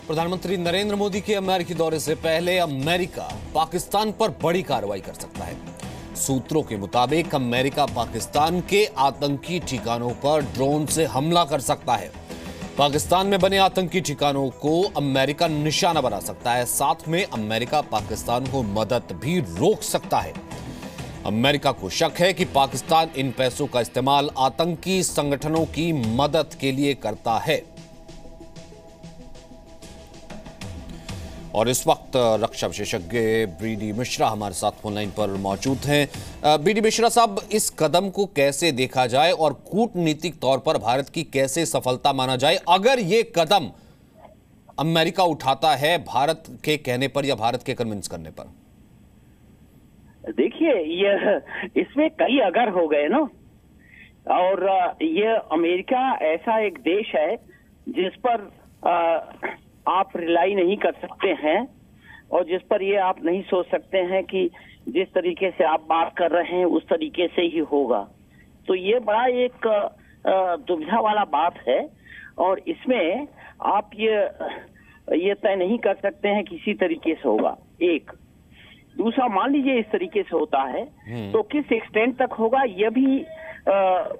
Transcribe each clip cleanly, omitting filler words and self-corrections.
प्रधानमंत्री नरेंद्र मोदी के अमेरिकी दौरे से पहले अमेरिका पाकिस्तान पर बड़ी कार्रवाई कर सकता है। सूत्रों के मुताबिक अमेरिका पाकिस्तान के आतंकी ठिकानों पर ड्रोन से हमला कर सकता है। पाकिस्तान में बने आतंकी ठिकानों को अमेरिका निशाना बना सकता है। साथ में अमेरिका पाकिस्तान को मदद भी रोक सकता है। अमेरिका को शक है कि पाकिस्तान इन पैसों का इस्तेमाल आतंकी संगठनों की मदद के लिए करता है। और इस वक्त रक्षा विशेषज्ञ बीडी मिश्रा हमारे साथ फोन लाइन पर मौजूद हैं। बीडी मिश्रा साहब, इस कदम को कैसे देखा जाए और कूटनीतिक तौर पर भारत की कैसे सफलता माना जाए अगर ये कदम अमेरिका उठाता है भारत के कहने पर या भारत के कन्विंस करने पर? देखिए, ये इसमें कई अगर हो गए ना, और ये अमेरिका ऐसा एक देश है जिस पर आप रिलाई नहीं कर सकते हैं और जिस पर ये आप नहीं सोच सकते हैं कि जिस तरीके से आप बात कर रहे हैं उस तरीके से ही होगा। तो ये बड़ा एक दुविधा वाला बात है और इसमें आप ये तय नहीं कर सकते हैं किसी तरीके से होगा। एक दूसरा, मान लीजिए इस तरीके से होता है तो किस एक्सटेंट तक होगा ये भी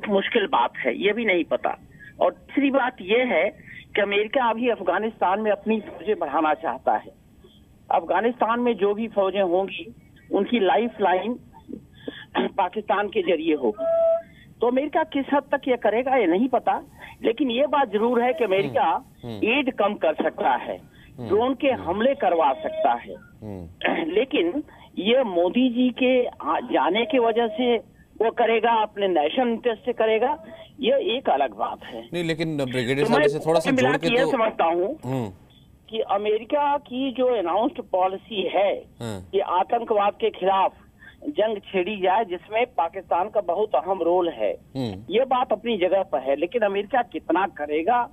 मुश्किल बात है, ये भी नहीं पता। और तीसरी बात ये है कि अमेरिका अभी अफगानिस्तान में अपनी फौजें बढ़ाना चाहता है। अफगानिस्तान में जो भी फौजें होंगी उनकी लाइफ लाइन पाकिस्तान के जरिए होगी। तो अमेरिका किस हद तक ये करेगा ये नहीं पता, लेकिन ये बात जरूर है कि अमेरिका एड कम कर सकता है, ड्रोन के हमले करवा सकता है। लेकिन ये मोदी जी के जाने की वजह से वो करेगा, अपने नेशनल इंटरेस्ट से करेगा, ये एक अलग बात है। नहीं, लेकिन ब्रिगेडियर साहब से थोड़ा सा जोड़ के तो समझता हूँ कि अमेरिका की जो अनाउंस्ड पॉलिसी है कि आतंकवाद के खिलाफ जंग छेड़ी जाए जिसमें पाकिस्तान का बहुत अहम रोल है, ये बात अपनी जगह पर है। लेकिन अमेरिका कितना करेगा,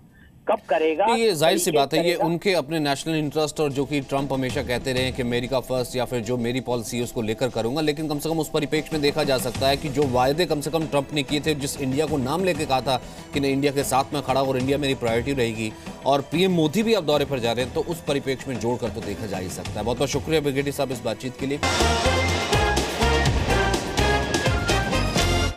कब करेगा, ये जाहिर सी बात है, ये उनके अपने नेशनल इंटरेस्ट और जो कि ट्रंप हमेशा कहते रहे कि अमेरिका फर्स्ट या फिर जो मेरी पॉलिसी है उसको लेकर करूंगा। लेकिन कम से कम उस परिप्रेक्ष्य में देखा जा सकता है कि जो वायदे कम से कम ट्रंप ने किए थे, जिस इंडिया को नाम लेके कहा था कि मैं इंडिया के साथ में खड़ा और इंडिया मेरी प्रायोरिटी रहेगी, और पीएम मोदी भी अब दौरे पर जा रहे हैं, तो उस परिप्रेक्ष्य में जोड़कर तो देखा जा ही सकता है। बहुत बहुत शुक्रिया ब्रिगेडियर साहब इस बातचीत के लिए।